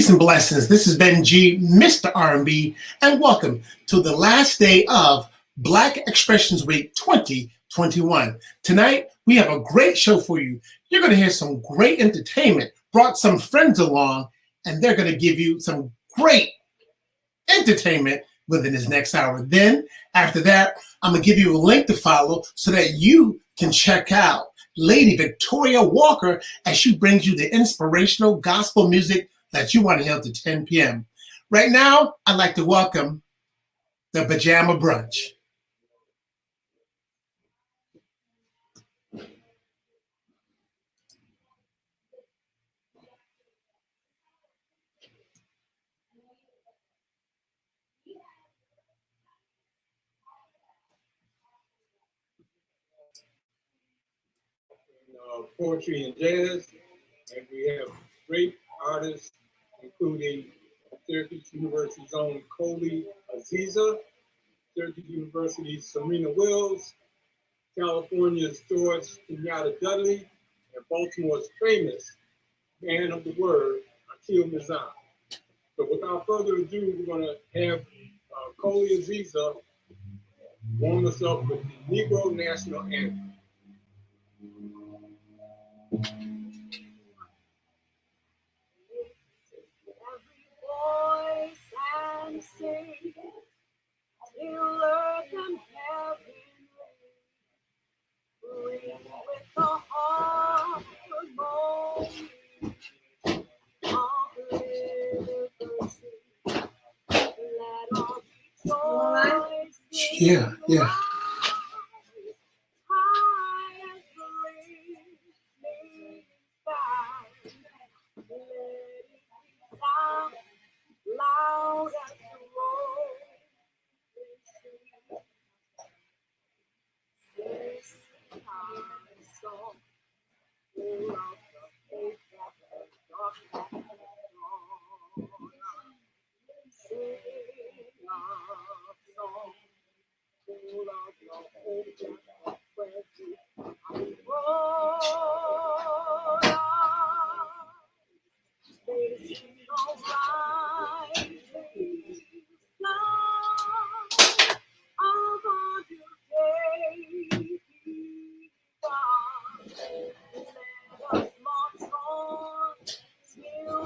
Peace and blessings. This is Ben G, Mr. R&B, and welcome to the last day of Black Expressions Week 2021. Tonight, we have a great show for you. You're going to hear some great entertainment, brought some friends along, and they're going to give you some great entertainment within this next hour. Then, after that, I'm going to give you a link to follow so that you can check out Lady Victoria Walker as she brings you the inspirational gospel music that you want to hear to 10 p.m. Right now, I'd like to welcome the Pajama Brunch. Poetry and jazz, and we have great artists, including Syracuse University's own Coley Aziza, Syracuse University's Serena Wills, California's George Kenyatta Dudley, and Baltimore's famous man of the word, Akil Mizan. So without further ado, we're going to have Coley Aziza warm us up with the Negro National Anthem. And sing till earth and heaven ring with the harmony of liberty. Let all rejoice. Yeah. High as the evening sky. Let it sound loud as the rolling sea. This time song full of the faith that the dark has gone. Sing a song full of the hope that the present unrolled. They sing a rising sun of a new day begun. Let us march on till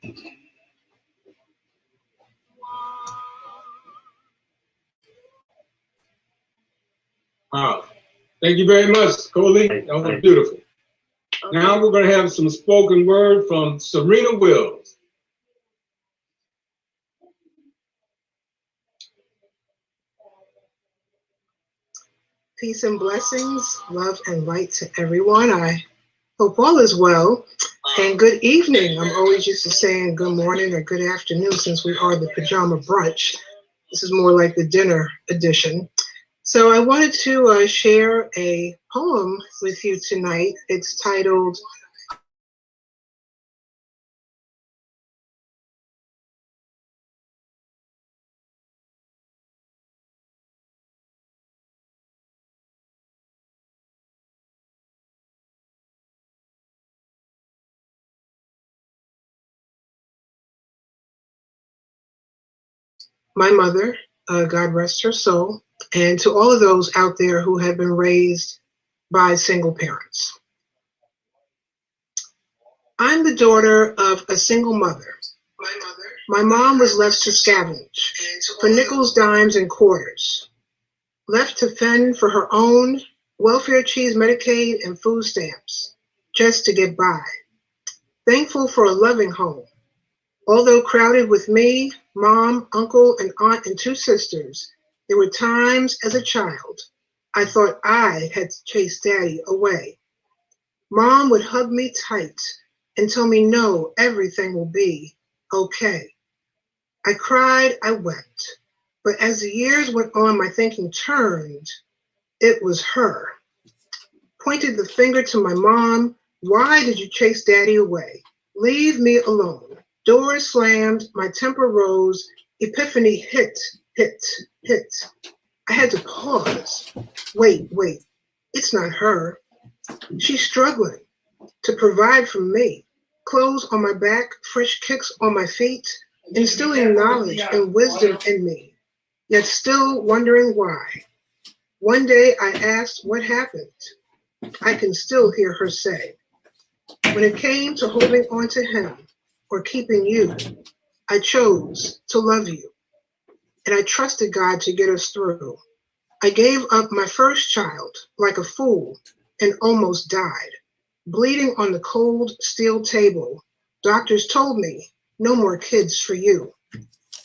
we Wow. Thank you very much, Coley. That was beautiful. Okay. Now we're going to have some spoken word from Serena Wills. Peace and blessings, love and light to everyone. I hope all is well. And good evening. I'm always used to saying good morning or good afternoon since we are the Pajama Brunch. This is more like the dinner edition. So I wanted to share a poem with you tonight. It's titled My mother, God rest her soul, and to all of those out there who have been raised by single parents. I'm the daughter of a single mother. My mom was left to scavenge for nickels, dimes, and quarters, left to fend for her own welfare cheese, Medicaid, and food stamps, just to get by. Thankful for a loving home. Although crowded with me, mom, uncle, and aunt, and two sisters, there were times as a child I thought I had chased daddy away. Mom would hug me tight and tell me, no, everything will be okay. I cried, I wept, but as the years went on, my thinking turned. It was her. Pointed the finger to my mom. Why did you chase daddy away? Leave me alone. Doors slammed, my temper rose, epiphany hit. I had to pause. Wait, it's not her. She's struggling to provide for me. Clothes on my back, fresh kicks on my feet, instilling knowledge and wisdom in me, yet still wondering why. One day I asked what happened. I can still hear her say, when it came to holding on to him or keeping you, I chose to love you, and I trusted God to get us through. I gave up my first child like a fool and almost died. Bleeding on the cold steel table, doctors told me, no more kids for you.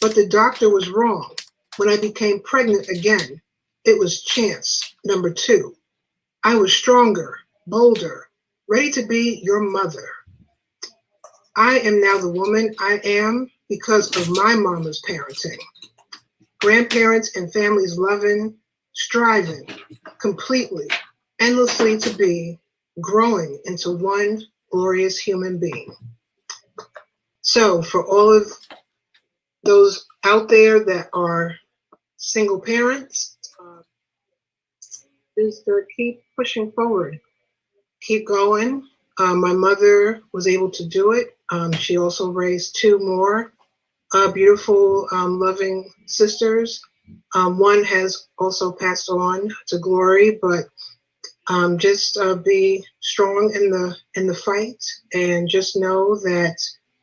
But the doctor was wrong. When I became pregnant again, it was chance number 2. I was stronger, bolder, ready to be your mother. I am now the woman I am because of my mama's parenting. Grandparents and families loving, striving, completely, endlessly to be, growing into one glorious human being. So for all of those out there that are single parents, is to keep pushing forward, keep going. My mother was able to do it. She also raised 2 more beautiful, loving sisters. One has also passed on to glory, but just be strong in the fight, and just know that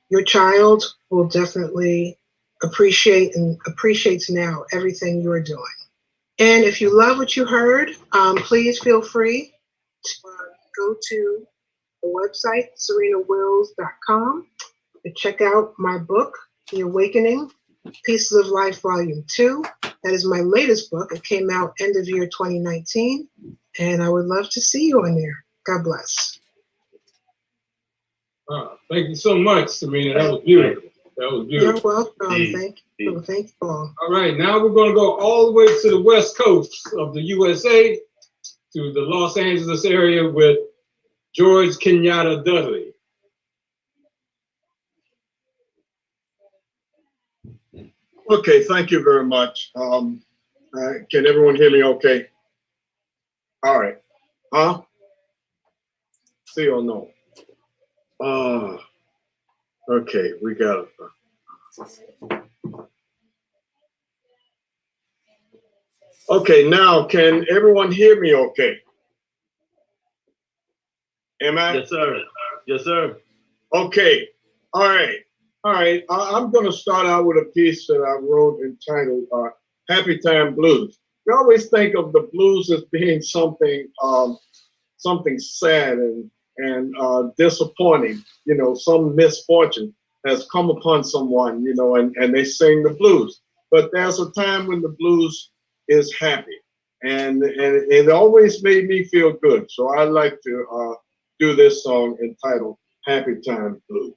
your child will definitely appreciate and appreciates now everything you are doing. And if you love what you heard, please feel free to go to the website serenawills.com to check out my book, The Awakening, Pieces of Life, Volume 2. That is my latest book. It came out end of year 2019, and I would love to see you on there. God bless. Thank you so much, Serena. That was beautiful. That was beautiful. You're welcome. Thank you. Thank you all. All right, now we're going to go all the way to the west coast of the USA, to the Los Angeles area with George Kenyatta Dudley. Okay, thank you very much. Can everyone hear me okay? All right. Huh? See or no? Okay, we got it. Okay, now can everyone hear me okay? Am I? Yes, sir. Yes, sir. Okay. All right. All right. I'm going to start out with a piece that I wrote entitled Happy Time Blues. We always think of the blues as being something something sad and disappointing. You know, some misfortune has come upon someone, you know, and they sing the blues. But there's a time when the blues is happy. And it always made me feel good. So I like to do this song entitled Happy Time Blues.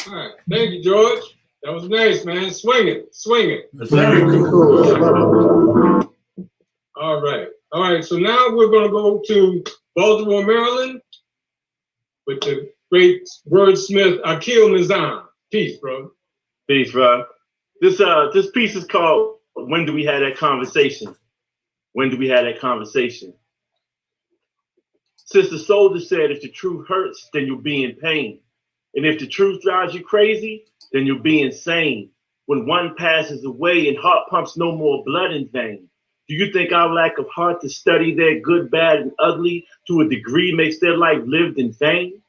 All right. Thank you, George. That was nice, man. Swing it. Swing it. Very cool. All right. All right. So now we're going to go to Baltimore, Maryland with the great wordsmith Akil Nizam. Peace, bro. Peace, bro. This piece is called When Do We Have That Conversation? When do we have that conversation? Sister Soldier said, if the truth hurts, then you'll be in pain. And if the truth drives you crazy, then you'll be insane. When one passes away and heart pumps no more blood in vein, do you think our lack of heart to study their good, bad, and ugly to a degree makes their life lived in vain?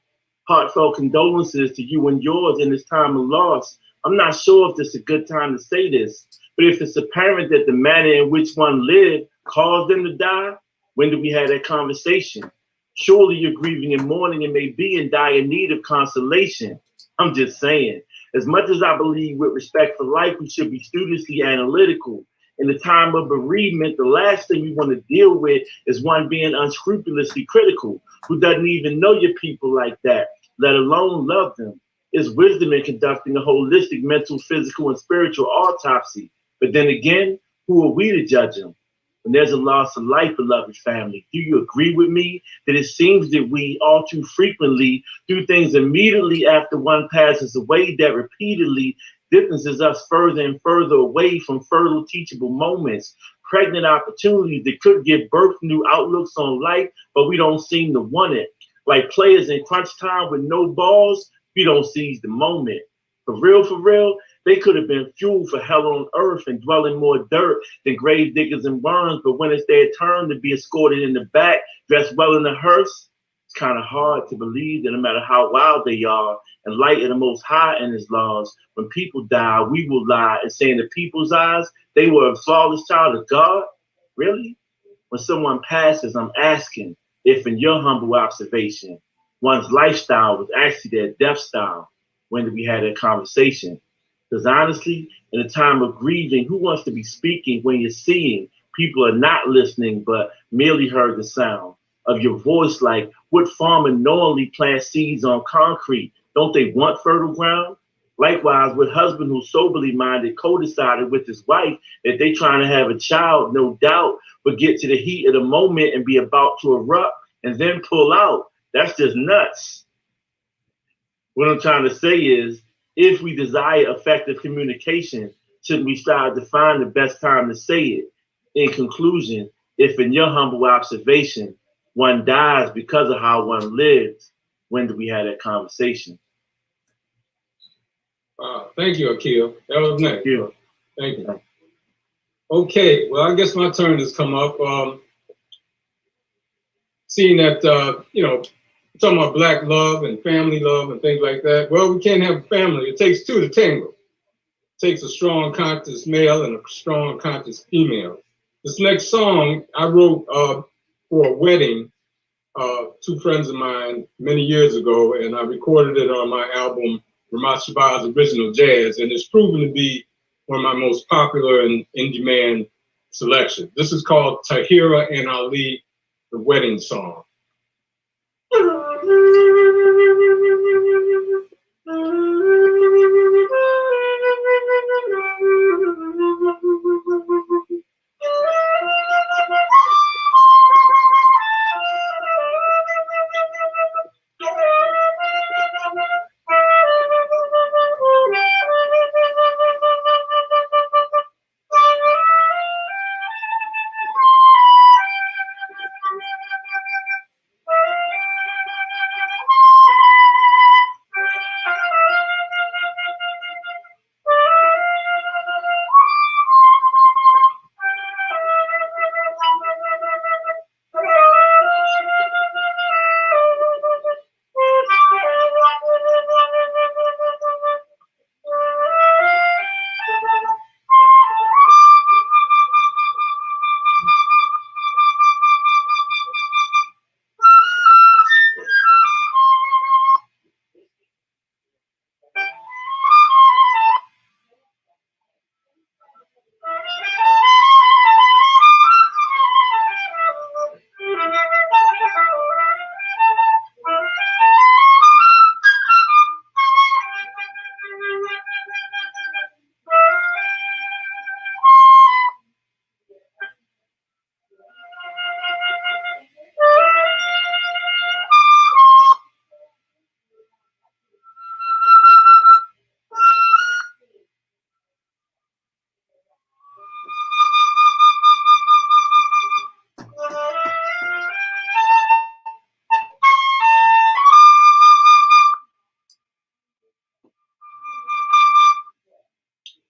Heartfelt condolences to you and yours in this time of loss. I'm not sure if this is a good time to say this, but if it's apparent that the manner in which one lived caused them to die, when do we have that conversation? Surely you're grieving and mourning and may be in dire need of consolation. I'm just saying, as much as I believe with respect for life, we should be studiously analytical. In the time of bereavement, the last thing we want to deal with is one being unscrupulously critical, who doesn't even know your people like that, let alone love them. It's wisdom in conducting a holistic mental, physical, and spiritual autopsy. But then again, who are we to judge them? When there's a loss of life, beloved family, do you agree with me that it seems that we all too frequently do things immediately after one passes away that repeatedly distances us further and further away from fertile teachable moments, pregnant opportunities that could give birth to new outlooks on life, but we don't seem to want it. Like players in crunch time with no balls, we don't seize the moment. For real, they could have been fuel for hell on earth and dwelling more dirt than grave diggers and worms, but when it's their turn to be escorted in the back, dressed well in a hearse, it's kind of hard to believe that no matter how wild they are, and light of the Most High in His laws, when people die, we will lie and say in the people's eyes, they were a flawless child of God? Really? When someone passes, I'm asking if in your humble observation, one's lifestyle was actually their death style. When did we have that conversation? Because honestly, in a time of grieving, who wants to be speaking when you're seeing people are not listening, but merely heard the sound of your voice? Like, what farmer knowingly plants seeds on concrete? Don't they want fertile ground? Likewise, with husband who's soberly minded co-decided with his wife that they trying to have a child, no doubt, but get to the heat of the moment and be about to erupt and then pull out. That's just nuts. What I'm trying to say is, if we desire effective communication, shouldn't we strive to find the best time to say it? In conclusion, if in your humble observation, one dies because of how one lives, when do we have that conversation? Thank you, Akil. That was nice. Thank you. Thank you. Okay, well, I guess my turn has come up. Seeing that, talking about black love and family love and things like that. Well, we can't have a family. It takes two to tango. It takes a strong, conscious male and a strong, conscious female. This next song I wrote for a wedding, two friends of mine many years ago, and I recorded it on my album, Ramat Shabazz Original Jazz, and it's proven to be one of my most popular and in-demand selections. This is called Tahira and Ali, the wedding song.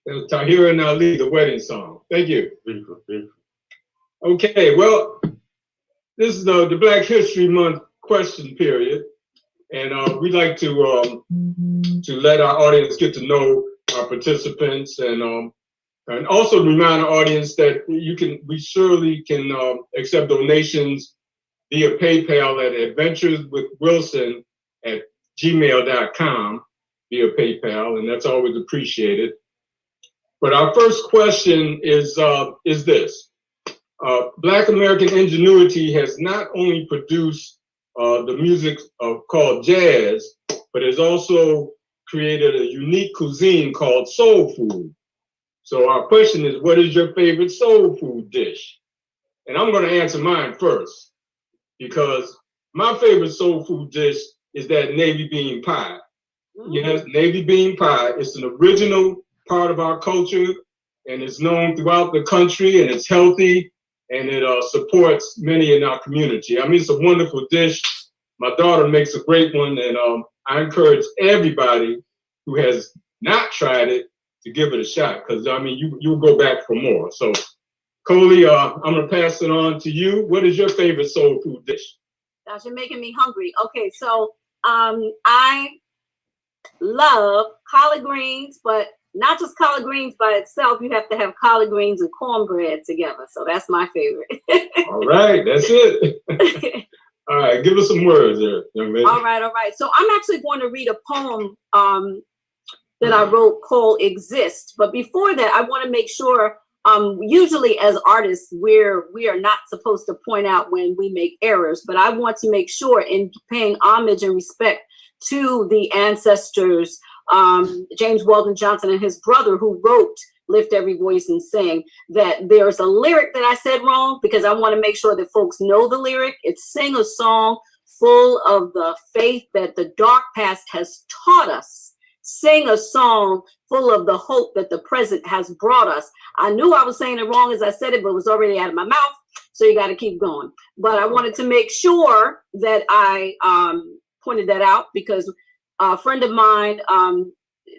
That was Tahira and Ali, the wedding song. Thank you. Beautiful, beautiful. Okay, well, this is the Black History Month question period, and we like to let our audience get to know our participants, and also remind our audience that we surely can accept donations via PayPal at adventureswithwilson@gmail.com via PayPal, and that's always appreciated. But our first question is this. Black American ingenuity has not only produced the music called jazz, but has also created a unique cuisine called soul food. So our question is, what is your favorite soul food dish? And I'm going to answer mine first, because my favorite soul food dish is that navy bean pie. Yes, navy bean pie. It's an original part of our culture, and it's known throughout the country, and it's healthy, and it supports many in our community. I mean, it's a wonderful dish. My daughter makes a great one, and I encourage everybody who has not tried it to give it a shot, because I mean, you'll go back for more. So, Coley, I'm gonna pass it on to you. What is your favorite soul food dish? Gosh, you're making me hungry. Okay, so I love collard greens, but not just collard greens by itself. You have to have collard greens and cornbread together. So that's my favorite. All right, that's it. All right, give us some words there, young lady. All right. So I'm actually going to read a poem that I wrote called Exist. But before that, I want to make sure, usually as artists, we are not supposed to point out when we make errors, but I want to make sure, in paying homage and respect to the ancestors, James Weldon Johnson and his brother, who wrote Lift Every Voice and Sing, that there's a lyric that I said wrong, because I want to make sure that folks know the lyric. It's sing a song full of the faith that the dark past has taught us. Sing a song full of the hope that the present has brought us. I knew I was saying it wrong as I said it, but it was already out of my mouth. So you got to keep going. But I wanted to make sure that I pointed that out, because a friend of mine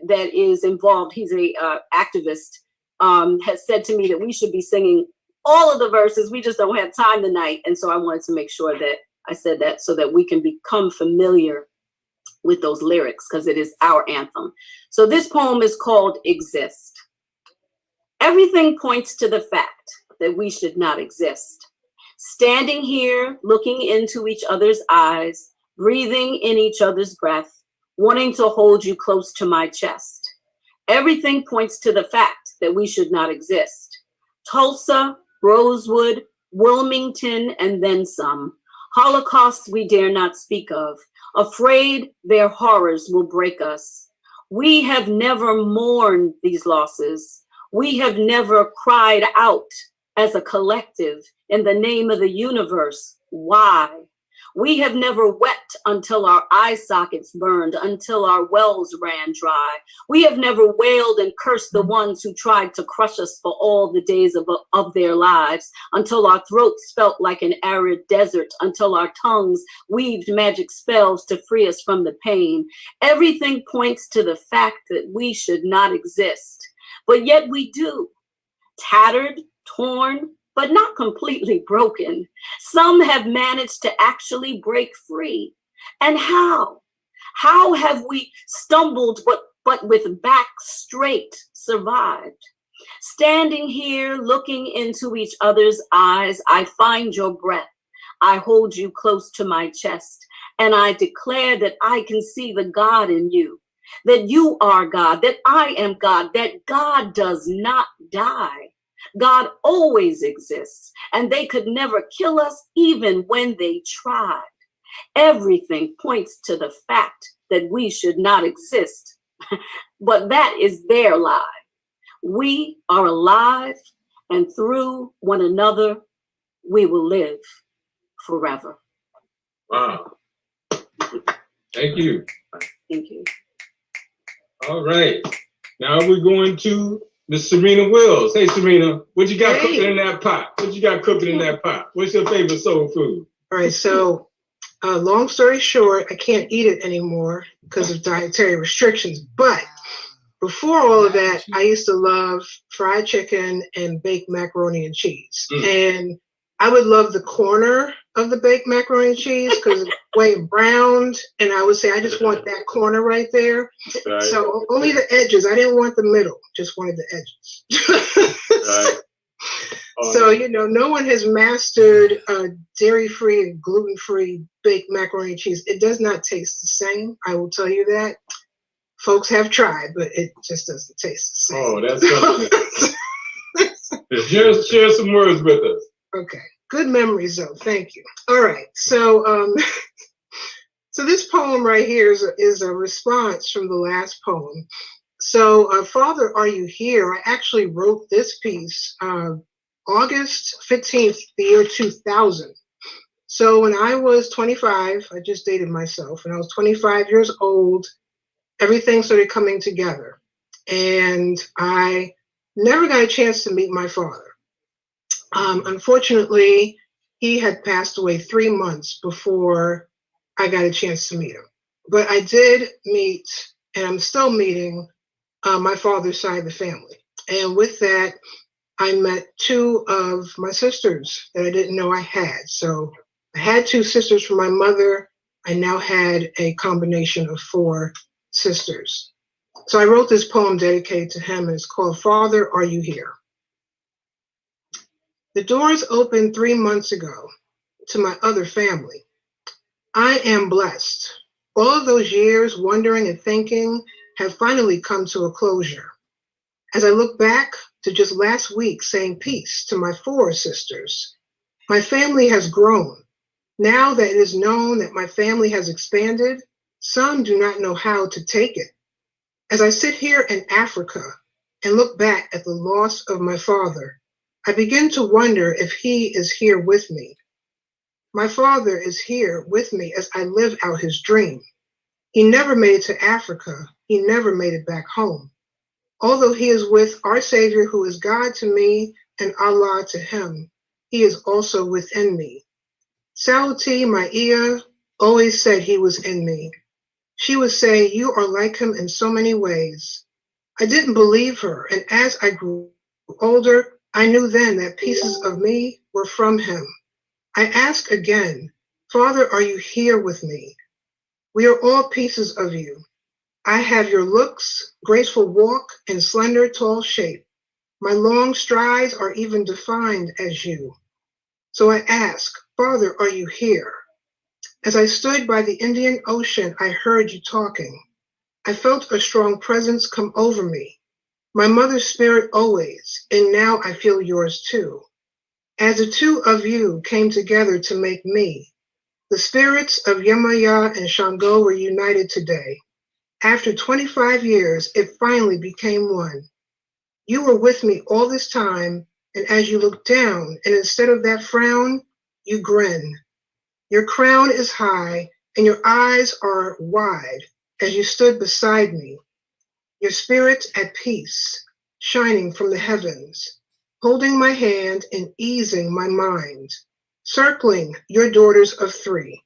that is involved, he's a activist, has said to me that we should be singing all of the verses. We just don't have time tonight. And so I wanted to make sure that I said that, so that we can become familiar with those lyrics, because it is our anthem. So this poem is called Exist. Everything points to the fact that we should not exist. Standing here, looking into each other's eyes, breathing in each other's breath, wanting to hold you close to my chest. Everything points to the fact that we should not exist. Tulsa, Rosewood, Wilmington, and then some. Holocausts we dare not speak of, afraid their horrors will break us. We have never mourned these losses. We have never cried out as a collective in the name of the universe. Why? We have never wept until our eye sockets burned, until our wells ran dry. We have never wailed and cursed the ones who tried to crush us for all the days of their lives, until our throats felt like an arid desert, until our tongues weaved magic spells to free us from the pain. Everything points to the fact that we should not exist, but yet we do. Tattered, torn, but not completely broken. Some have managed to actually break free. And how? How have we stumbled, but with back straight survived? Standing here, looking into each other's eyes, I find your breath. I hold you close to my chest, and I declare that I can see the God in you, that you are God, that I am God, that God does not die. God always exists, and they could never kill us even when they tried. Everything points to the fact that we should not exist, but that is their lie. We are alive, and through one another, we will live forever. Wow. Thank you. Thank you. All right. Now we're going to Miss Serena Wills. Hey, Serena, what you got cooking in that pot? What you got cooking in that pot? What's your favorite soul food? All right, so long story short, I can't eat it anymore because of dietary restrictions. But Before all of that, I used to love fried chicken and baked macaroni and cheese. And I would love the corner of the baked macaroni and cheese because it's way browned. And I would say, I just want that corner right there. Right. So only the edges. I didn't want the middle, just wanted the edges. Right. So, you know, no one has mastered dairy-free and gluten-free baked macaroni and cheese. It does not taste the same. I will tell you that. Folks have tried, but it just doesn't taste the same. Oh, that's something. Share some words with us. Okay. Good memories, though. Thank you. All right. So, so this poem right here is a response from the last poem. So, Father, Are You Here? I actually wrote this piece August 15th, the year 2000. So when I was 25, I just dated myself. When I was 25 years old, everything started coming together. And I never got a chance to meet my father. Unfortunately, he had passed away 3 months before I got a chance to meet him. But I did meet, and I'm still meeting, my father's side of the family. And with that, I met 2 of my sisters that I didn't know I had. So I had 2 sisters from my mother. I now had a combination of 4 sisters. So I wrote this poem dedicated to him, and it's called Father, Are You Here? The doors opened 3 months ago to my other family. I am blessed. All of those years wondering and thinking have finally come to a closure. As I look back to just last week saying peace to my 4 sisters, my family has grown. Now that it is known that my family has expanded, some do not know how to take it. As I sit here in Africa and look back at the loss of my father, I begin to wonder if he is here with me. My father is here with me as I live out his dream. He never made it to Africa. He never made it back home. Although he is with our Savior, who is God to me and Allah to him, he is also within me. Saluti, my Iya, always said he was in me. She would say, you are like him in so many ways. I didn't believe her, and as I grew older, I knew then that pieces of me were from him. I ask again, Father, are you here with me? We are all pieces of you. I have your looks, graceful walk, and slender, tall shape. My long strides are even defined as you. So I ask, Father, are you here? As I stood by the Indian Ocean, I heard you talking. I felt a strong presence come over me. My mother's spirit always, and now I feel yours too. As the 2 of you came together to make me, the spirits of Yemaya and Shango were united today. After 25 years, it finally became one. You were with me all this time, and as you look down, and instead of that frown, you grin. Your crown is high, and your eyes are wide as you stood beside me. Your spirit at peace, shining from the heavens, holding my hand and easing my mind, circling your daughters of 3,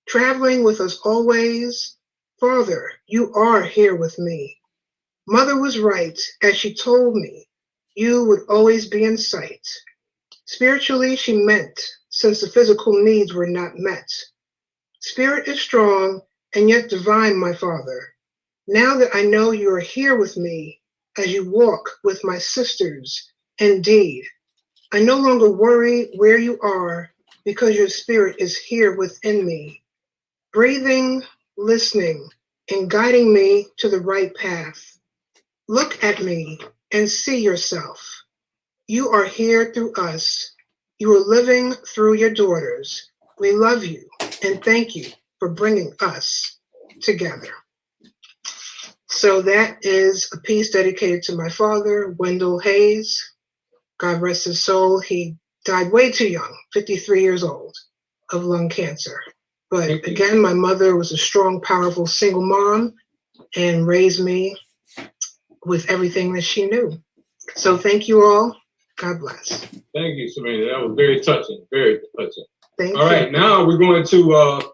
traveling with us always. Father, you are here with me. Mother was right as she told me you would always be in sight. Spiritually, she meant, since the physical needs were not met. Spirit is strong and yet divine, my Father. Now that I know you are here with me as you walk with my sisters, indeed, I no longer worry where you are because your spirit is here within me, breathing, listening, and guiding me to the right path. Look at me and see yourself. You are here through us. You are living through your daughters. We love you and thank you for bringing us together. So that is a piece dedicated to my father, Wendell Hayes. God rest his soul. He died way too young, 53 years old, of lung cancer. But again, my mother was a strong, powerful single mom and raised me with everything that she knew. So thank you all. God bless. Thank you, Serena. That was very touching, very touching. Thank you. All right, now we're going to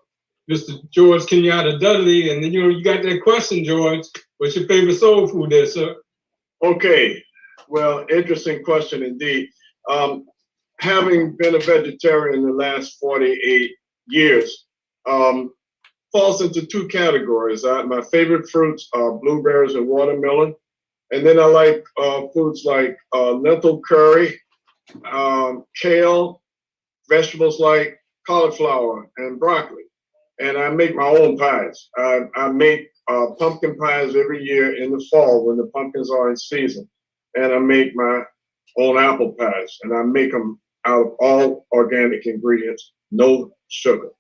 Mr. George Kenyatta Dudley. And then, you got that question, George. What's your favorite soul food there, sir? Okay. Well, interesting question indeed. Having been a vegetarian in the last 48 years, falls into two categories. My favorite fruits are blueberries and watermelon. And then I like foods like lentil curry, kale, vegetables like cauliflower and broccoli. And I make my own pies. I make pumpkin pies every year in the fall when the pumpkins are in season. And I make my own apple pies. And I make them out of all organic ingredients, no sugar.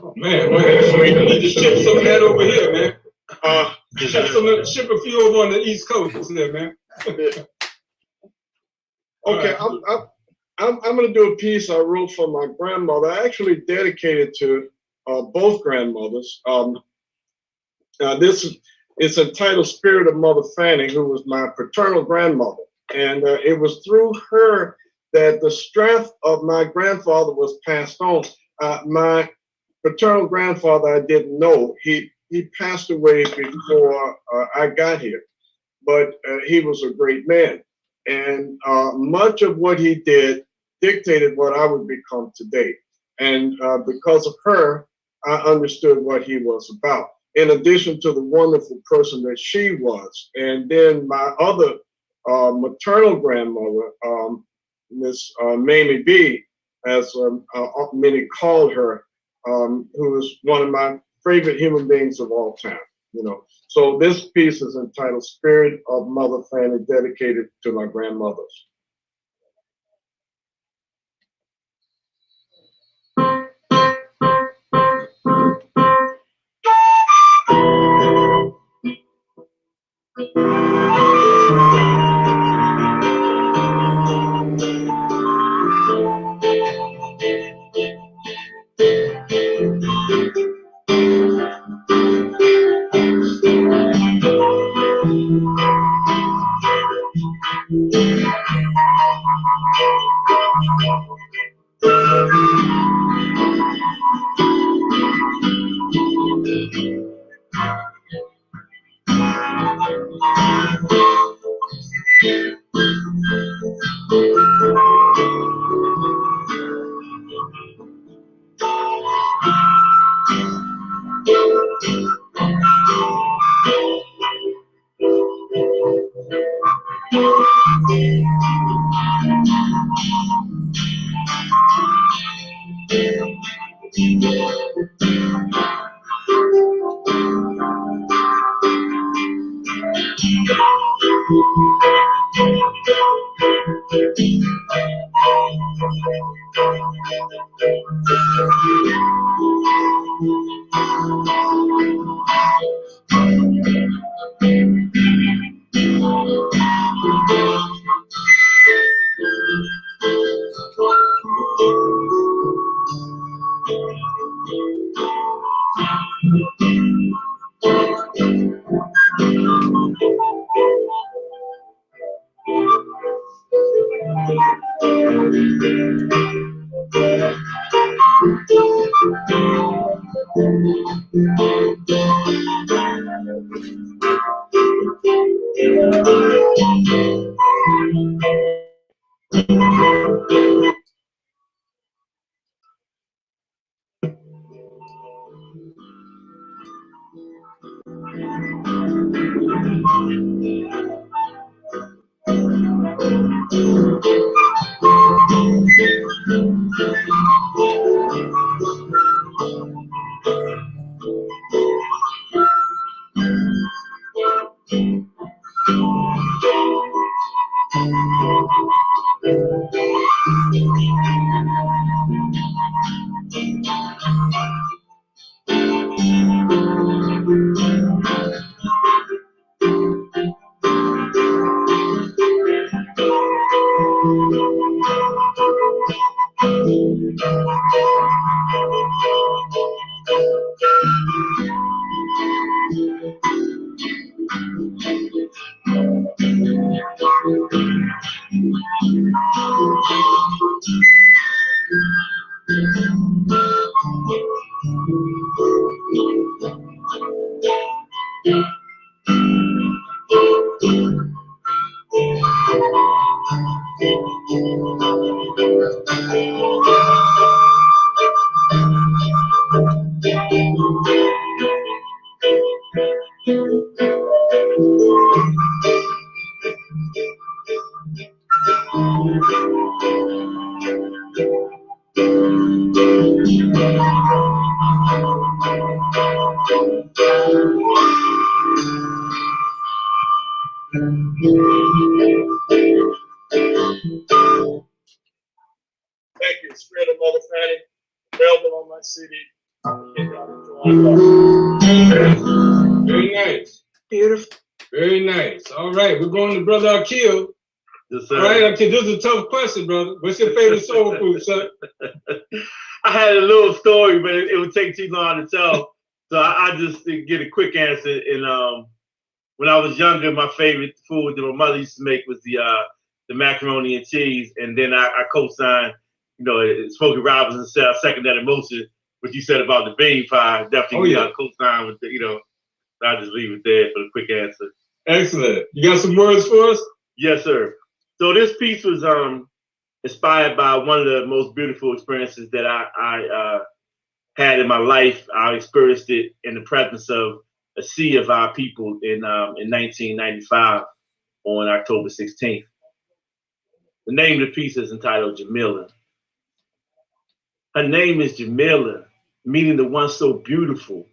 Oh, man, we need to ship some of that over here, man. Ship a few over on the East Coast there, man. Okay, I'm going to do a piece I wrote for my grandmother. I actually dedicated to both grandmothers. This is entitled Spirit of Mother Fanning, who was my paternal grandmother. And it was through her that the strength of my grandfather was passed on. My paternal grandfather, I didn't know. He passed away before I got here, but he was a great man. And much of what he did dictated what I would become today. And because of her, I understood what he was about, in addition to the wonderful person that she was. And then my other maternal grandmother, Miss Mamie B, as many called her, who was one of my favorite human beings of all time. So this piece is entitled Spirit of Mother Fanning, dedicated to my grandmothers. Thank you, Spirit of Mother Fanny. Available on my CD. Very nice. Beautiful. Very nice. All right, we're going to Brother Akil. Yes, All right, Akil, this is a tough question, brother. What's your favorite soul food, sir? I had a little story, but it would take too long to tell. So I just get a quick answer. And when I was younger, my favorite food that my mother used to make was the macaroni and cheese. And then I co-signed, Smokey Robinson said I second that emotion. What you said about the bean pie, definitely co-sign with the, I'll just leave it there for the quick answer. Excellent. You got some words for us? Yes, sir. So this piece was inspired by one of the most beautiful experiences that I had in my life. I experienced it in the presence of a sea of our people in 1995 on October 16th. The name of the piece is entitled Jamila. Her name is Jamila, meaning the one so beautiful.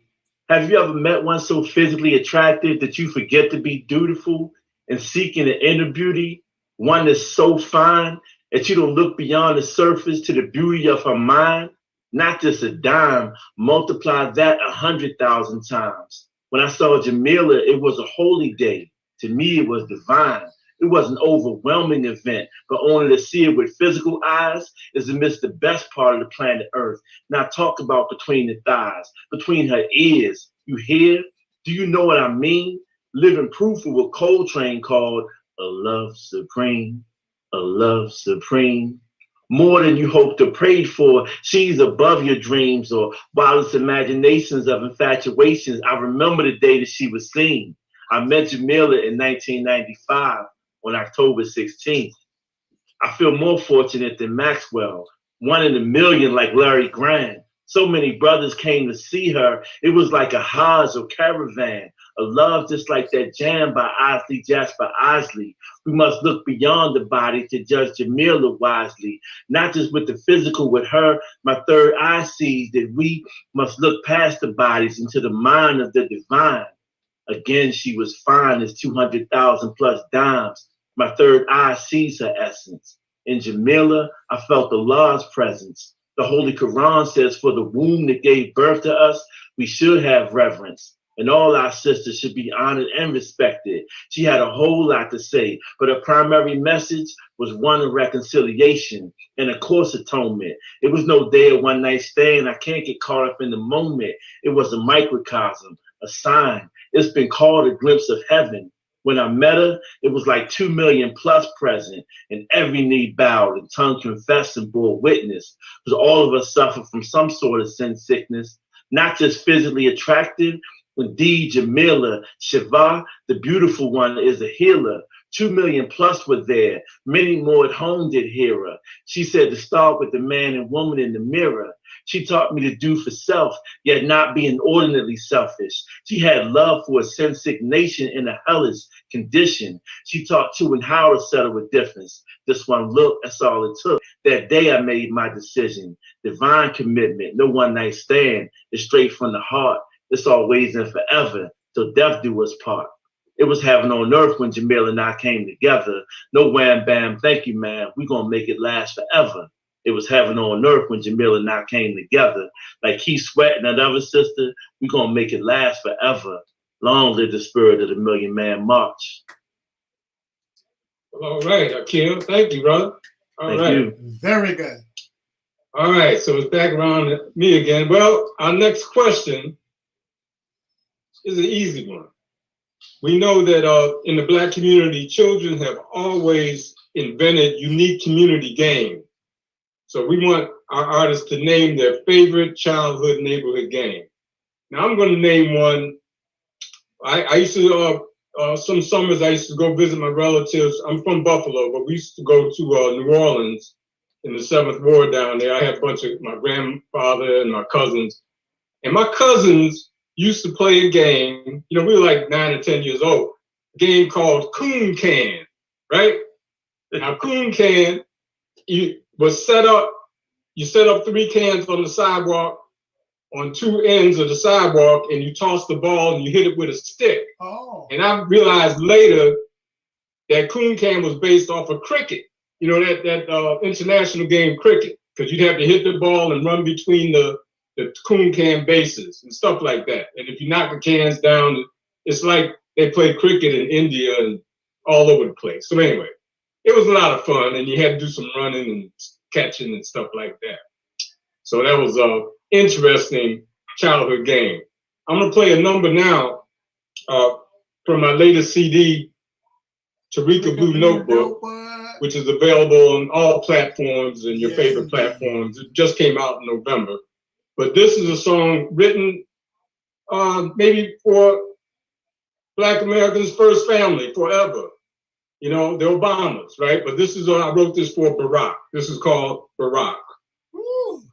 Have you ever met one so physically attractive that you forget to be dutiful and seeking an inner beauty? One that's so fine that you don't look beyond the surface to the beauty of her mind? Not just a dime, multiply that 100,000 times. When I saw Jamila, it was a holy day. To me, it was divine. It was an overwhelming event, but only to see it with physical eyes is amidst the best part of the planet Earth. Now talk about between the thighs, between her ears. You hear? Do you know what I mean? Living proof of what Coltrane called a love supreme, a love supreme. More than you hoped or prayed for. She's above your dreams or wildest imaginations of infatuations. I remember the day that she was seen. I met Jamila in 1995 on October 16th. I feel more fortunate than Maxwell, one in a million like Larry Grant. So many brothers came to see her. It was like a Hajj or caravan, a love just like that jam by Isley Jasper Isley. We must look beyond the body to judge Jamila wisely, not just with the physical. With her, my third eye sees that we must look past the bodies into the mind of the divine. Again, she was fine as 200,000 plus dimes. My third eye sees her essence. In Jamila, I felt Allah's presence. The Holy Quran says, for the womb that gave birth to us, we should have reverence. And all our sisters should be honored and respected. She had a whole lot to say, but her primary message was one of reconciliation and, of course, atonement. It was no day of one night stand. I can't get caught up in the moment. It was a microcosm, a sign. It's been called a glimpse of heaven. When I met her, it was like 2 million plus present, and every knee bowed and tongue confessed and bore witness, because all of us suffer from some sort of sin sickness, not just physically attractive. Indeed, Jamila, Shiva, the beautiful one, is a healer. 2 million plus were there. Many more at home did hear her. She said to start with the man and woman in the mirror. She taught me to do for self, yet not be inordinately selfish. She had love for a sin-sick nation in a hellish condition. She taught to and how to settle with difference. Just one look, that's all it took. That day I made my decision. Divine commitment, no one night stand. It's straight from the heart. It's always and forever, till death do us part. It was heaven on earth when Jamila and I came together. No wham bam, thank you, man. We gonna make it last forever. It was heaven on earth when Jamila and I came together. Like Keith Sweat and that other sister, we gonna make it last forever. Long live the spirit of the Million Man March. All right, Akil. Thank you, brother. All right. You. Very good. All right, so it's back around to me again. Well, our next question is an easy one. We know that in the Black community, children have always invented unique community games. So we want our artists to name their favorite childhood neighborhood game. Now I'm going to name one I used to, some summers I used to go visit my relatives. I'm from Buffalo, but we used to go to New Orleans in the 7th Ward down there. I had a bunch of my grandfather and my cousins. And my cousins used to play a game, you know, we were like 9 or 10 years old, a game called Coon Can, right? Now, Coon Can, you set up 3 cans on the sidewalk, on 2 ends of the sidewalk, and you toss the ball and you hit it with a stick. Oh. And I realized later that Coon Can was based off of cricket, you know, that international game cricket, because you'd have to hit the ball and run between the Coon Can bases and stuff like that. And if you knock the cans down, it's like they play cricket in India and all over the place. So anyway, it was a lot of fun, and you had to do some running and catching and stuff like that. So that was an interesting childhood game. I'm gonna play a number now from my latest CD, Tarika Blue Notebook, which is available on all platforms and your favorite platforms. It just came out in November. But this is a song written maybe for Black Americans' first family forever. You know, the Obamas, right? But this is, I wrote this for Barack. This is called Barack. Woo.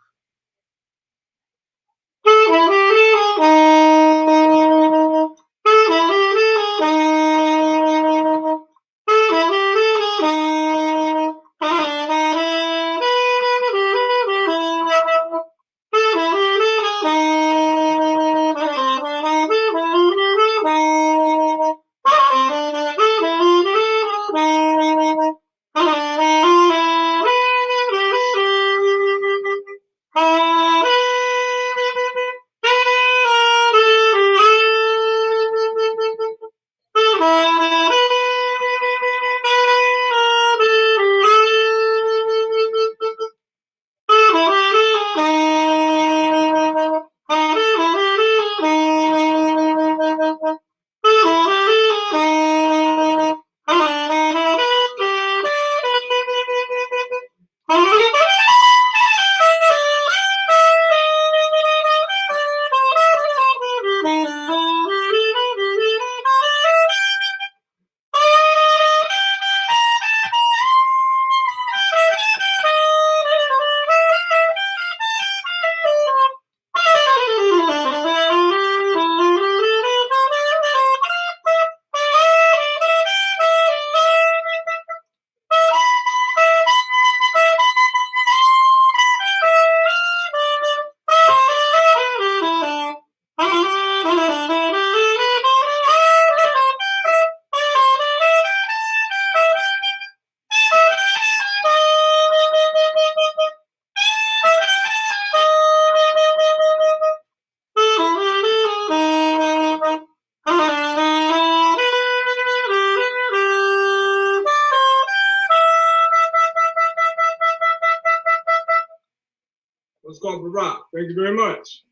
Let's go Barack. Thank you very much.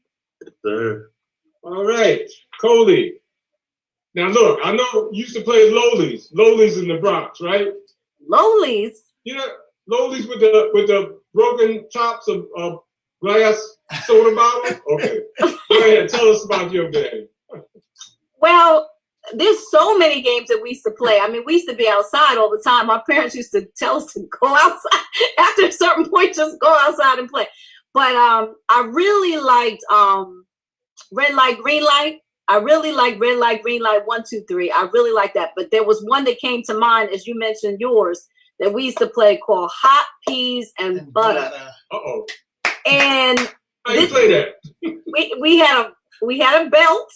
Yes, sir. All right, Coley. Now look, I know you used to play Lowlies in the Bronx, right? Lowlies. You know, Lowlies with the broken tops of glass soda bottle. Okay, go ahead, tell us about your game. Well, there's so many games that we used to play. I mean, we used to be outside all the time. Our parents used to tell us to go outside. After a certain point, just go outside and play. But I really liked Red Light, Green Light. I really like Red Light, Green Light, 1, 2, 3. I really like that. But there was one that came to mind, as you mentioned yours, that we used to play called Hot Peas and Butter. Uh-oh. And how you play that? we had a belt.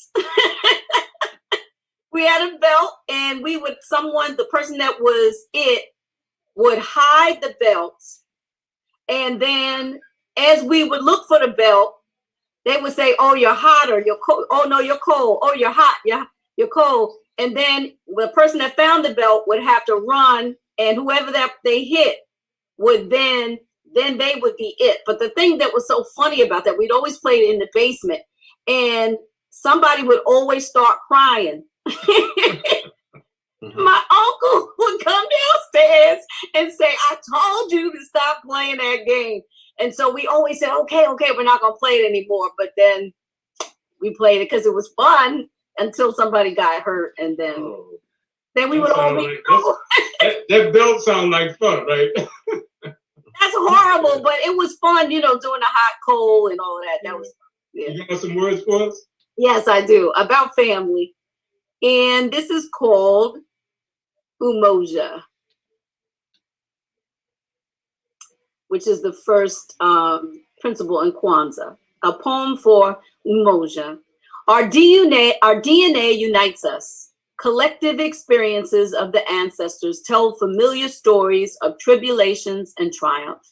We had a belt, and the person that was it would hide the belt. And then as we would look for the belt, they would say, "Oh, you're hot," or "You're cold." "Oh, no, you're cold." "Oh, you're hot." You're cold. And then the person that found the belt would have to run, and whoever that they hit would then they would be it. But the thing that was so funny about that, we'd always play it in the basement, and somebody would always start crying. My uncle would come downstairs and say, "I told you to stop playing that game." And so we always said, okay, we're not going to play it anymore. But then we played it because it was fun. until somebody got hurt, and then we would all be. That belt sounds like fun, right? That's horrible, but it was fun, doing the hot coal and all of that. That was yeah. You got some words for us? Yes, I do, about family. And this is called Umoja, which is the first principle in Kwanzaa. A poem for Umoja. Our DNA unites us. Collective experiences of the ancestors tell familiar stories of tribulations and triumph.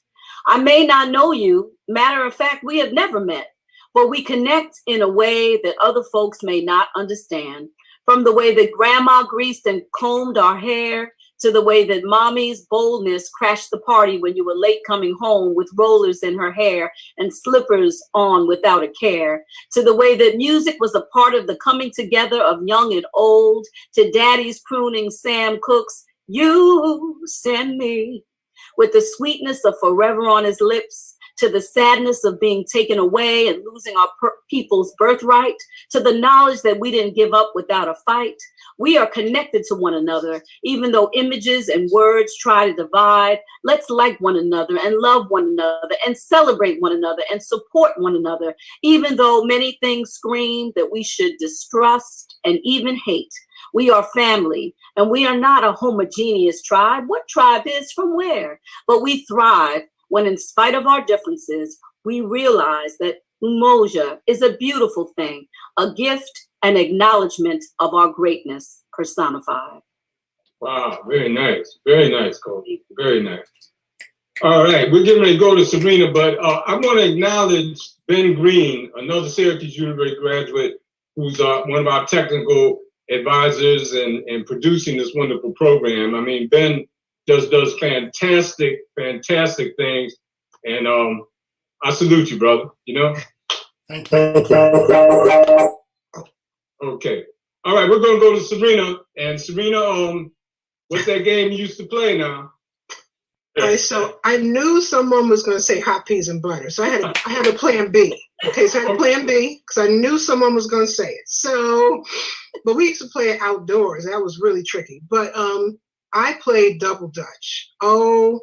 I may not know you. Matter of fact, we have never met, but we connect in a way that other folks may not understand. From the way that grandma greased and combed our hair, to the way that mommy's boldness crashed the party when you were late coming home with rollers in her hair and slippers on without a care, to the way that music was a part of the coming together of young and old, to daddy's crooning Sam Cooke's "You Send Me," with the sweetness of forever on his lips, to the sadness of being taken away and losing our people's birthright, to the knowledge that we didn't give up without a fight. We are connected to one another, even though images and words try to divide. Let's like one another and love one another and celebrate one another and support one another, even though many things scream that we should distrust and even hate. We are family, and we are not a homogeneous tribe. What tribe is from where? But we thrive when, in spite of our differences, we realize that Umoja is a beautiful thing, a gift, an acknowledgement of our greatness personified. Wow, very nice. Very nice, Cody. Very nice. All right, we're getting ready to go to Serena, but I want to acknowledge Ben Green, another Syracuse University graduate, who's one of our technical advisors and producing this wonderful program. I mean, Ben does fantastic things, and I salute you, brother. Thank you. Okay. All right, we're gonna go to Serena. And Serena, what's that game you used to play now? All right, so I knew someone was going to say hot peas and butter, so I had a plan B. Okay, so I had a plan B because I knew someone was going to say it. So, but we used to play it outdoors. That was really tricky. But I played double dutch. Oh,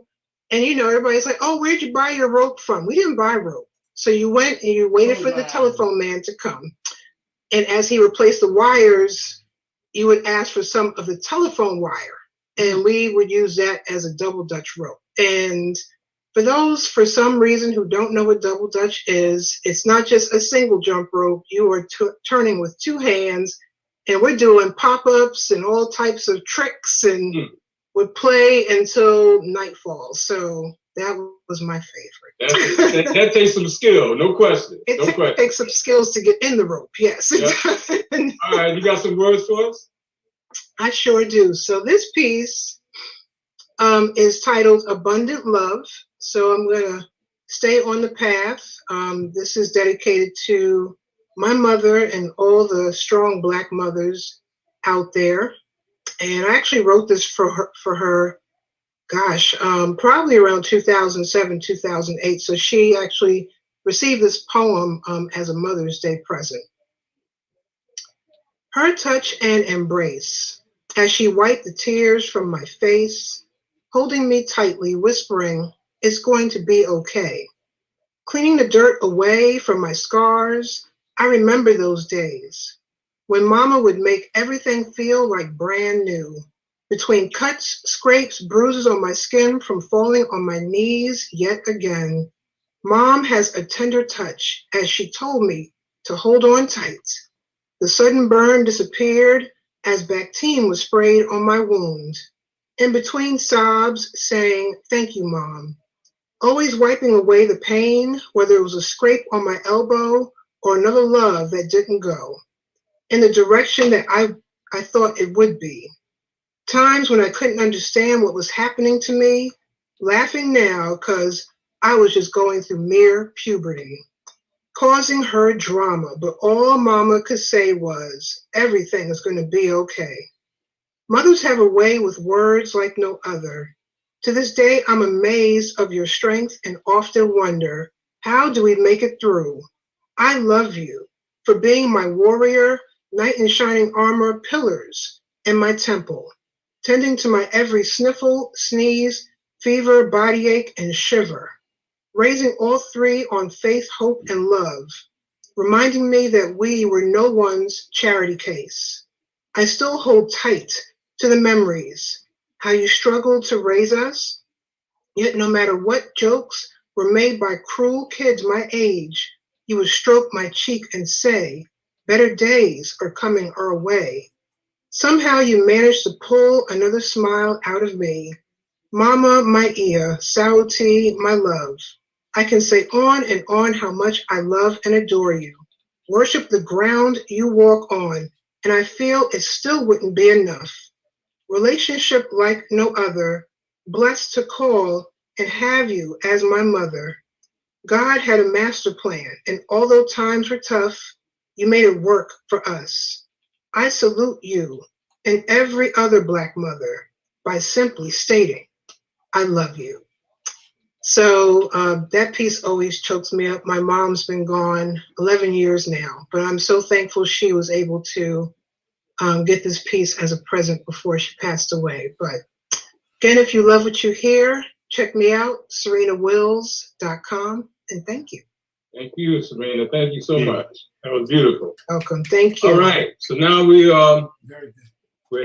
and everybody's like, "Oh, where'd you buy your rope from?" We didn't buy rope. So you went and you waited for the telephone man to come, and as he replaced the wires, you would ask for some of the telephone wire. And we would use that as a double dutch rope. And for those, for some reason, who don't know what double dutch is, it's not just a single jump rope. You are turning with two hands, and we're doing pop-ups and all types of tricks, and would play until nightfall. So that was my favorite. That takes some skill, no question. It takes some skills to get in the rope, yes. Yep. All right, you got some words for us? I sure do. So this piece is titled Abundant Love. So I'm going to stay on the path. This is dedicated to my mother and all the strong Black mothers out there. And I actually wrote this for her, probably around 2007, 2008. So she actually received this poem as a Mother's Day present. Her touch and embrace, as she wiped the tears from my face, holding me tightly, whispering, "It's going to be okay." Cleaning the dirt away from my scars, I remember those days when Mama would make everything feel like brand new. Between cuts, scrapes, bruises on my skin from falling on my knees yet again, Mom has a tender touch as she told me to hold on tight. The sudden burn disappeared as Bactine was sprayed on my wound. In between sobs, saying, "Thank you, Mom." Always wiping away the pain, whether it was a scrape on my elbow or another love that didn't go in the direction that I thought it would be. Times when I couldn't understand what was happening to me, laughing now because I was just going through mere puberty, causing her drama, but all Mama could say was, "Everything is going to be okay." Mothers have a way with words like no other. To this day, I'm amazed of your strength and often wonder, how do we make it through? I love you for being my warrior, knight in shining armor, pillars in my temple, tending to my every sniffle, sneeze, fever, body ache, and shiver, raising all three on faith, hope, and love, reminding me that we were no one's charity case. I still hold tight to the memories, how you struggled to raise us, yet no matter what jokes were made by cruel kids my age, you would stroke my cheek and say, better days are coming our way. Somehow you managed to pull another smile out of me. Mama, my ear, Sauti, my love. I can say on and on how much I love and adore you. Worship the ground you walk on, and I feel it still wouldn't be enough. Relationship like no other, blessed to call and have you as my mother. God had a master plan, and although times were tough, you made it work for us. I salute you and every other Black mother by simply stating, I love you. So that piece always chokes me up. My mom's been gone 11 years now, but I'm so thankful she was able to get this piece as a present before she passed away. But again, if you love what you hear, check me out, serenawills.com, and thank you. Thank you, Serena. Thank you so much. That was beautiful. Welcome. Thank you. All right. So now we're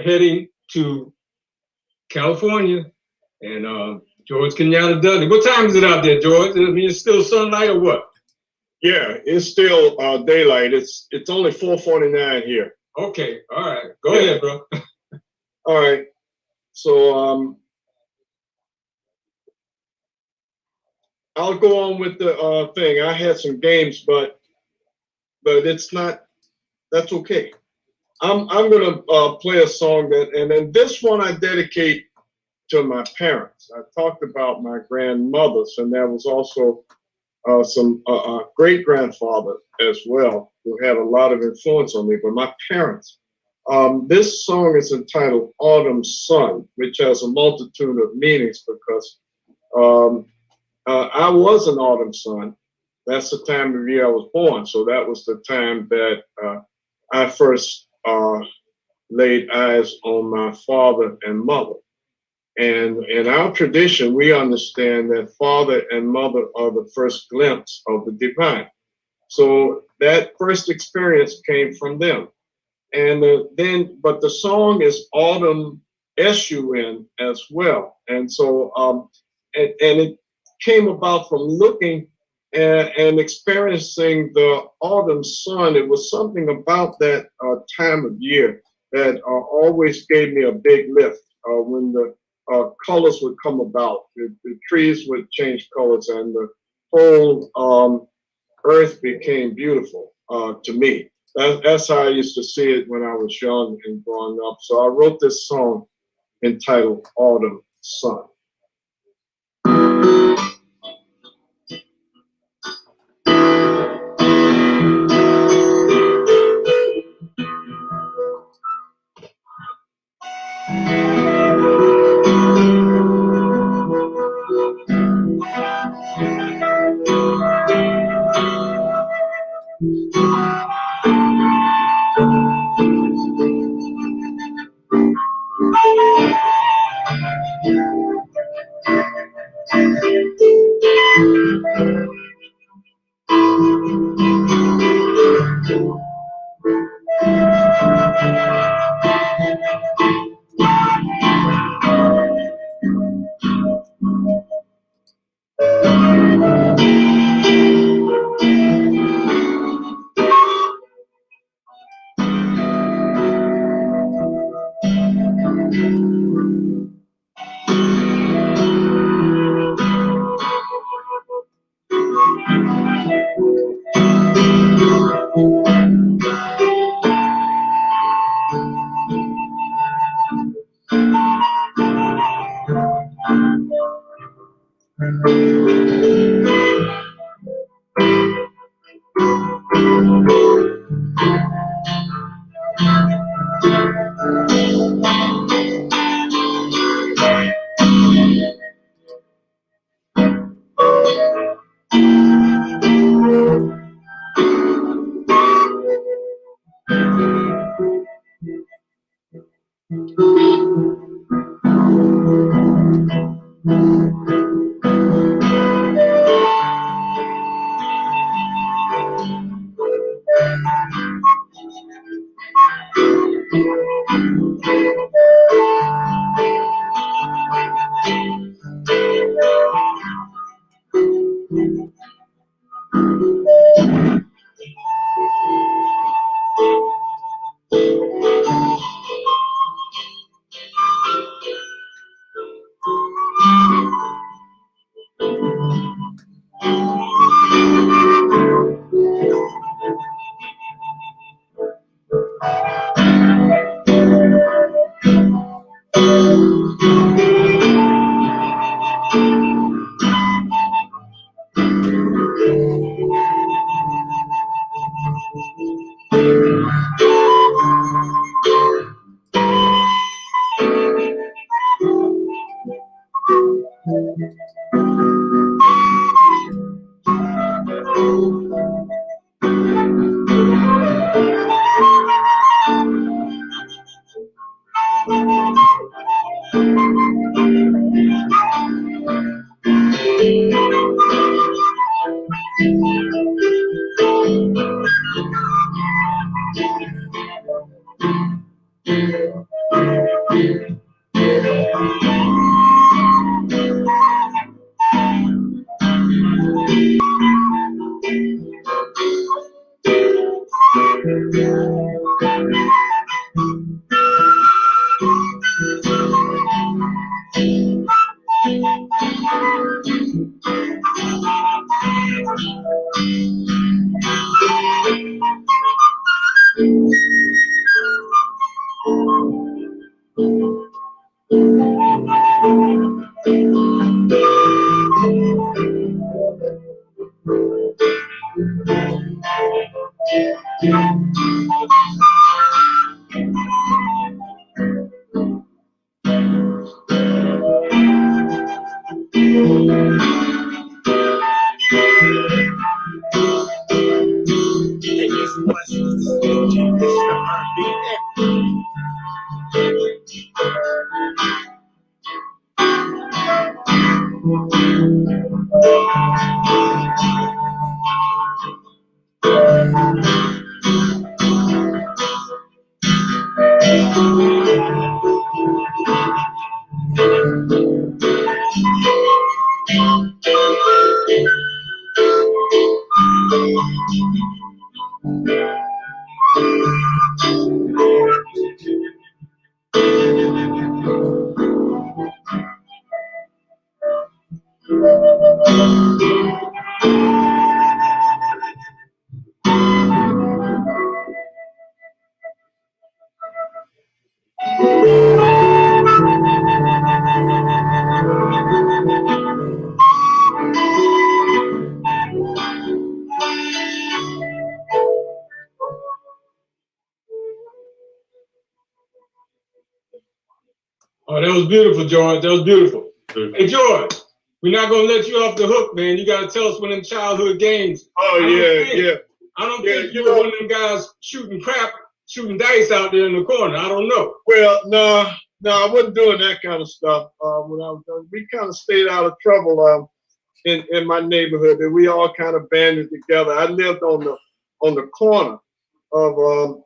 heading to California and George Kenyatta Dudley. What time is it out there, George? I mean, it's still sunlight or what? Yeah, it's still daylight. It's only 4:49 here. Okay. All right. Go ahead, bro. All right. So I'll go on with the thing. I had some games, but it's not. That's okay. I'm gonna play a song and then this one I dedicate to my parents. I talked about my grandmothers, and there was also some great grandfather as well who had a lot of influence on me. But my parents. This song is entitled "Autumn Sun," which has a multitude of meanings because I was an autumn sun. That's the time of year I was born. So that was the time that I first laid eyes on my father and mother. And in our tradition, we understand that father and mother are the first glimpse of the divine. So that first experience came from them. And but the song is Autumn S-U-N as well. And so, and it came about from looking and experiencing the autumn sun. It was something about that time of year that always gave me a big lift when the colors would come about. The trees would change colors and the whole earth became beautiful to me. That's how I used to see it when I was young and growing up. So I wrote this song entitled Autumn Sun. Oh, that was beautiful, George. That was beautiful. Hey, George, we're not gonna let you off the hook, man. You gotta tell us one of them childhood games. Oh yeah. I don't think you were one of them guys shooting dice out there in the corner. I don't know. Well, no, I wasn't doing that kind of stuff. When I was young, we kind of stayed out of trouble in my neighborhood. And we all kind of banded together. I lived on the corner of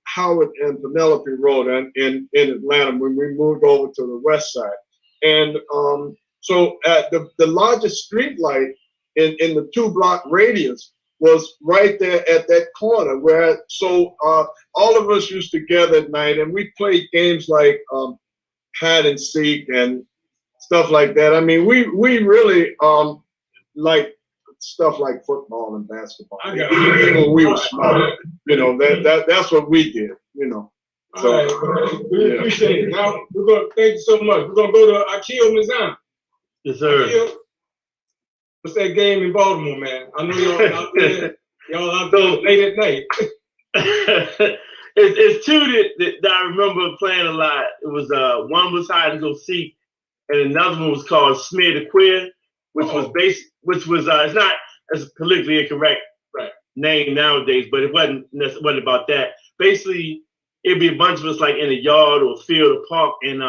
Howard and Penelope Road in Atlanta when we moved over to the west side. And so the largest street light in the 2-block radius was right there at that corner where all of us used to gather at night and we played games like hide and seek and stuff like that. I mean, we really like stuff like football and basketball. Even when we were small, that's what we did, So, all right, we appreciate it. Now we're gonna thank you so much. We're gonna go to Akil Mizan. Yes, sir. Akil, what's that game in Baltimore, man? I know y'all out there. Y'all out there late at night. It's two that I remember playing a lot. It was one was hide and go seek, and another one was called Smear the Queer, which was it's not as politically incorrect name nowadays, but it wasn't about that. Basically, it'd be a bunch of us like in a yard or a field or park, and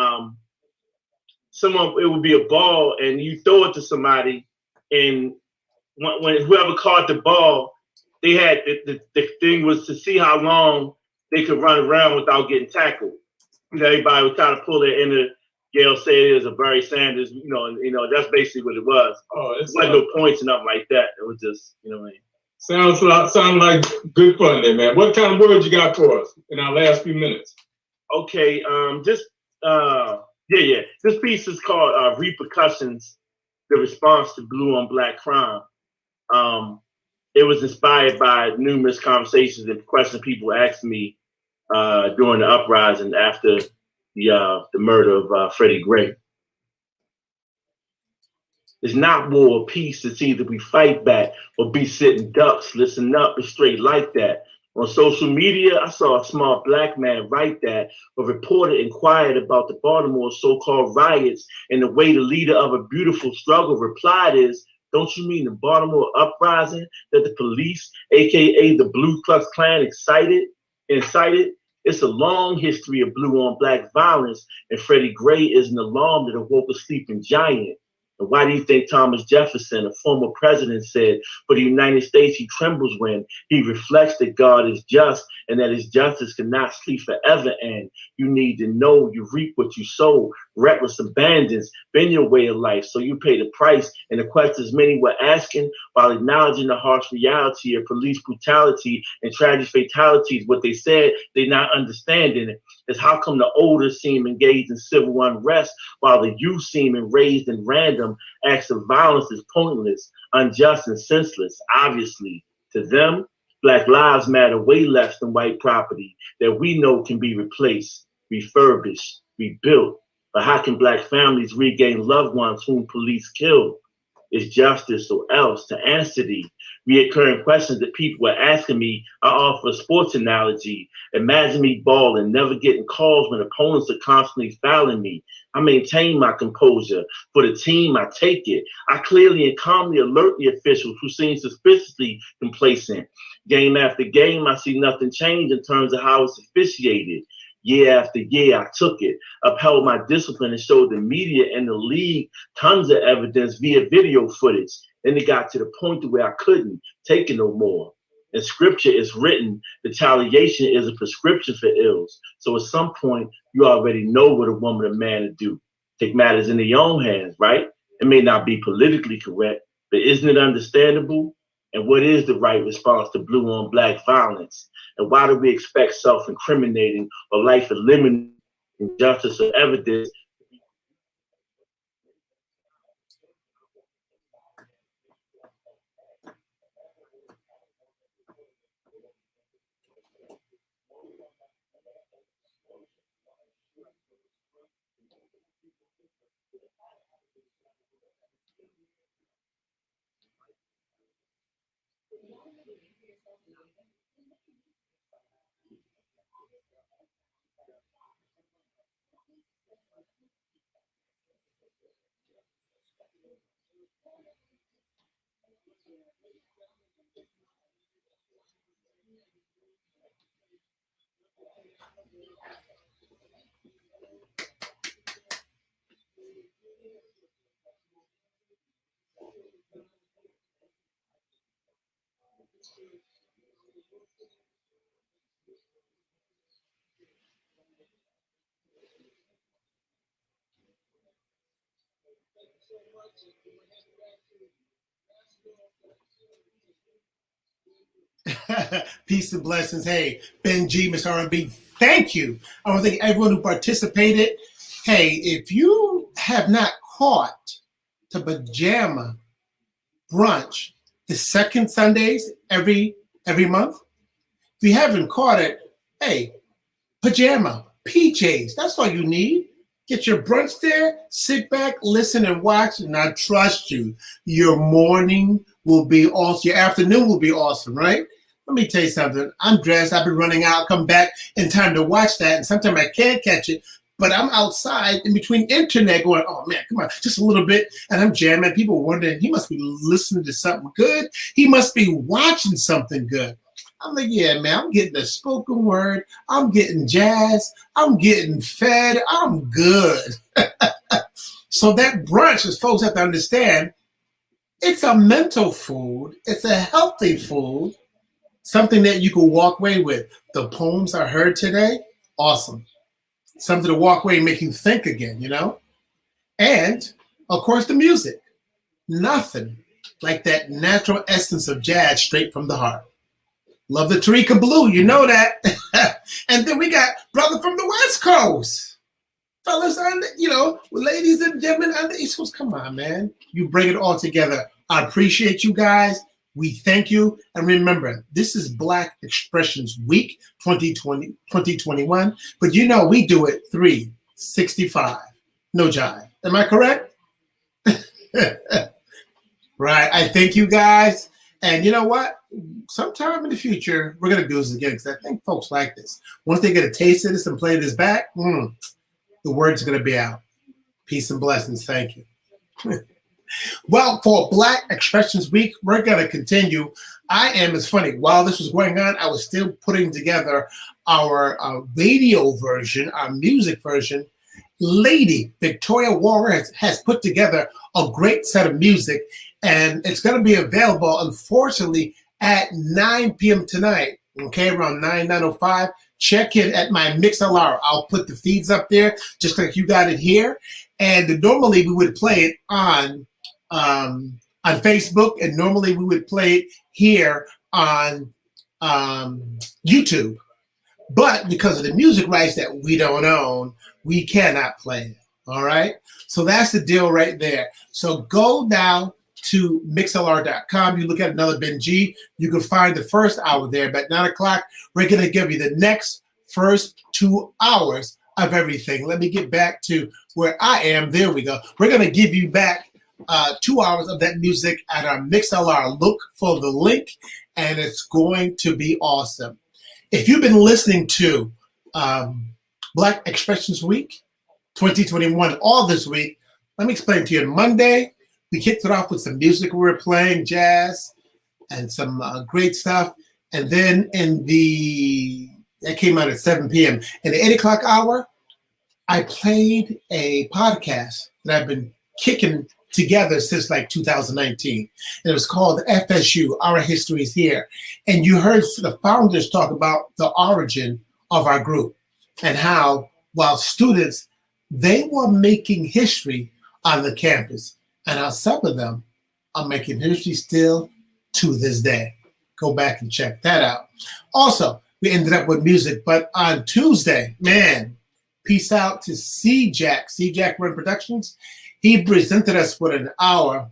it would be a ball, and you throw it to somebody, and when whoever caught the ball, they had the thing was to see how long they could run around without getting tackled. Everybody was trying to pull their inner Gail said it was a Barry Sanders, that's basically what it was. Oh, it's like no points and nothing like that. It was just, what I mean. Sound like good fun there, man. What kind of words you got for us in our last few minutes? Okay, this piece is called Repercussions, the Response to Blue on Black Crime. It was inspired by numerous conversations and questions people asked me during the uprising after the murder of Freddie Gray. It's not war or peace. It's either we fight back or be sitting ducks. Listen up, it's straight like that. On social media, I saw a smart black man write that. A reporter inquired about the Baltimore so-called riots, and the way the leader of a beautiful struggle replied is, don't you mean the Baltimore uprising that the police, aka the Blue Klux Klan, incited? It's a long history of blue on black violence, and Freddie Gray is an alarm that awoke a sleeping giant. And why do you think Thomas Jefferson, a former president, said, for the United States he trembles when he reflects that God is just and that his justice cannot sleep forever end? You need to know you reap what you sow. Reckless abandons been your way of life, so you pay the price. And the questions many were asking while acknowledging the harsh reality of police brutality and tragic fatalities, what they said they not understanding it is how come the older seem engaged in civil unrest while the youth seem enraged and random acts of violence is pointless, unjust, and senseless. Obviously, to them, Black lives matter way less than white property that we know can be replaced, refurbished, rebuilt. But how can Black families regain loved ones whom police killed? Is justice or else? To answer the reoccurring questions that people were asking me, I offer a sports analogy. Imagine me balling, never getting calls when opponents are constantly fouling me. I maintain my composure. For the team, I take it. I clearly and calmly alert the officials who seem suspiciously complacent. Game after game, I see nothing change in terms of how it's officiated. Year after year, I took it, upheld my discipline, and showed the media and the league tons of evidence via video footage. Then it got to the point to where I couldn't take it no more. In scripture is written, retaliation is a prescription for ills. So at some point, you already know what a woman or man to do. Take matters in their own hands, right? It may not be politically correct, but isn't it understandable? And what is the right response to blue on black violence? And why do we expect self-incriminating or life-eliminating injustice or evidence? Peace and blessings. Hey, Ben G, Mr. R&B, thank you. I want to thank everyone who participated. Hey, if you have not caught the Pajama Brunch, the second Sundays every month, if you haven't caught it, hey, pajama, PJs, that's all you need. Get your brunch there, sit back, listen, and watch, and I trust you. Your morning will be awesome. Your afternoon will be awesome, right? Let me tell you something. I'm dressed. I've been running out, come back in time to watch that, and sometimes I can't catch it, but I'm outside in between internet going, oh, man, come on, just a little bit, and I'm jamming. People wondering, he must be listening to something good. He must be watching something good. I'm like, yeah, man, I'm getting the spoken word. I'm getting jazz. I'm getting fed. I'm good. So that brunch, as folks have to understand, it's a mental food. It's a healthy food, something that you can walk away with. The poems I heard today, awesome. Something to walk away and make you think again, you know? And, of course, the music. Nothing like that natural essence of jazz straight from the heart. Love the Tarika Blue, you know that. And then we got brother from the West Coast. Fellas, ladies and gentlemen on the East Coast, come on, man. You bring it all together. I appreciate you guys. We thank you. And remember, this is Black Expressions Week 2021. But we do it 365. No jive. Am I correct? Right. I thank you guys. And you know what? Sometime in the future, we're going to do this again because I think folks like this. Once they get a taste of this and play this back, the word's going to be out. Peace and blessings. Thank you. Well, for Black Expressions Week, we're going to continue. It's funny, while this was going on, I was still putting together our radio version, our music version. Lady Victoria Warner has put together a great set of music, and it's going to be available, unfortunately, at 9 p.m. tonight, okay, around 9:05. Check in at my MixLR. I'll put the feeds up there, just like you got it here. And normally we would play it on Facebook, and normally we would play it here on YouTube. But because of the music rights that we don't own, we cannot play it. All right? So that's the deal right there. So go now to mixlr.com. You look at AnotherBen G. You can find the first hour there. But 9 o'clock, we're going to give you the next first 2 hours of everything. Let me get back to where I am. There we go. We're going to give you back 2 hours of that music at our MixLR. Look for the link, and it's going to be awesome. If you've been listening to Black Expressions Week 2021 all this week, let me explain to you. On Monday, we kicked it off with some music we were playing, jazz, and some great stuff. And then that came out at 7 p.m. In the 8 o'clock hour, I played a podcast that I've been kicking together since like 2019. And it was called FSU, Our History is Here. And you heard the founders talk about the origin of our group and how, while students, they were making history on the campus, and how some of them are making history still to this day. Go back and check that out. Also, we ended up with music, but on Tuesday, man, peace out to C-Jack Run Productions. He presented us with an hour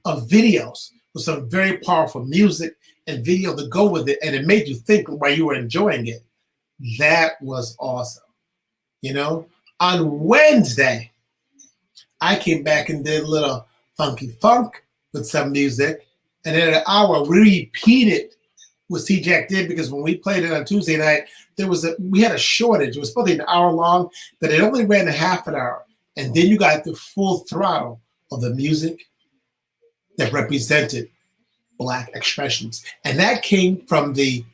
of videos with some very powerful music and video to go with it, and it made you think while you were enjoying it. That was awesome. On Wednesday, I came back and did a little funky funk with some music, and in an hour, we repeated what C-Jack did, because when we played it on Tuesday night, we had a shortage. It was supposed to be an hour long, but it only ran a half an hour. And then you got the full throttle of the music that represented Black expressions. And that came from the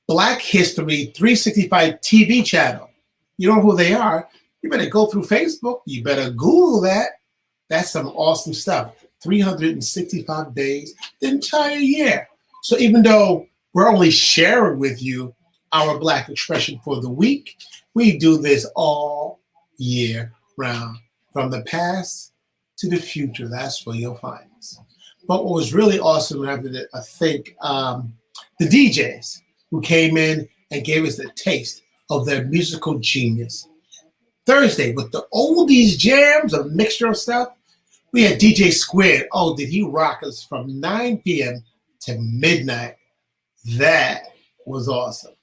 Black History 365 TV channel. You know who they are? You better go through Facebook. You better Google that. That's some awesome stuff. 365 days, the entire year. So even though we're only sharing with you our Black expression for the week, we do this all year round. From the past to the future, that's where you'll find us. But what was really awesome, I think, the DJs who came in and gave us a taste of their musical genius. Thursday, with the oldies jams, a mixture of stuff, we had DJ Squid. Oh, did he rock us from 9 p.m. to midnight? That was awesome.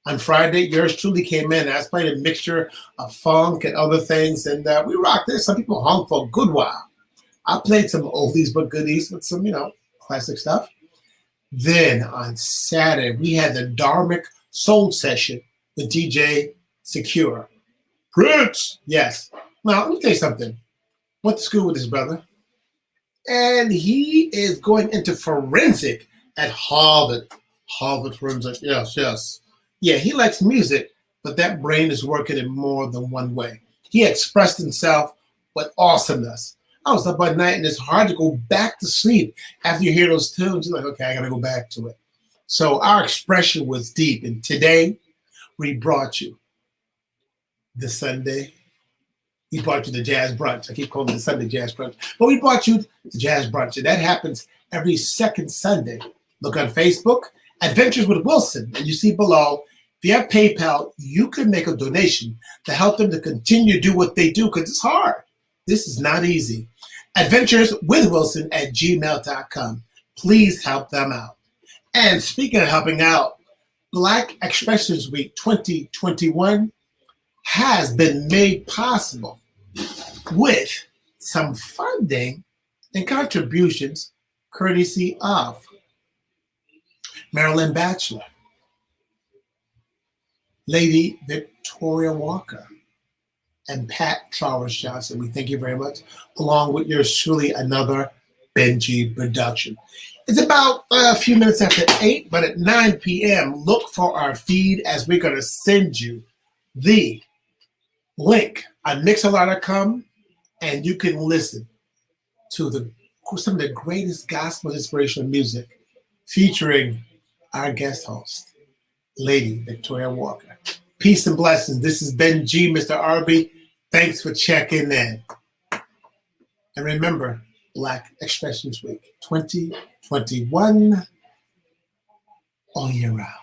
On Friday, yours truly came in. I was playing a mixture of funk and other things, and we rocked it. Some people hung for a good while. I played some oldies but goodies with some, classic stuff. Then on Saturday, we had the Dharmic Soul Session with DJ Secure. Prince! Yes. Now, let me tell you something. Went to school with his brother, and he is going into forensic at Harvard. Harvard forensic. Yes, yes. Yeah, he likes music, but that brain is working in more than one way. He expressed himself with awesomeness. I was up at night and it's hard to go back to sleep after you hear those tunes. You're like, okay, I gotta go back to it. So our expression was deep, and today we brought you the Sunday. We brought you the Jazz Brunch. I keep calling it the Sunday Jazz Brunch, but we brought you the Jazz Brunch, and that happens every second Sunday. Look on Facebook, Adventures with Wilson, and you see below. If you have PayPal, you can make a donation to help them to continue to do what they do, because it's hard. This is not easy. AdventuresWithWilson@gmail.com. Please help them out. And speaking of helping out, Black Expressions Week 2021 has been made possible with some funding and contributions courtesy of Marilyn Batchelor, Lady Victoria Walker, and Pat Travers Johnson. We thank you very much, along with yours truly, AnotherBen G production. It's about a few minutes after 8, but at 9 p.m., look for our feed as we're going to send you the link on Mixlr.com, and you can listen to some of the greatest gospel inspirational music featuring our guest host, Lady Victoria Walker. Peace and blessings. This is Ben G, Mr. RB. Thanks for checking in. And remember, Black Expressions Week 2021 all year round.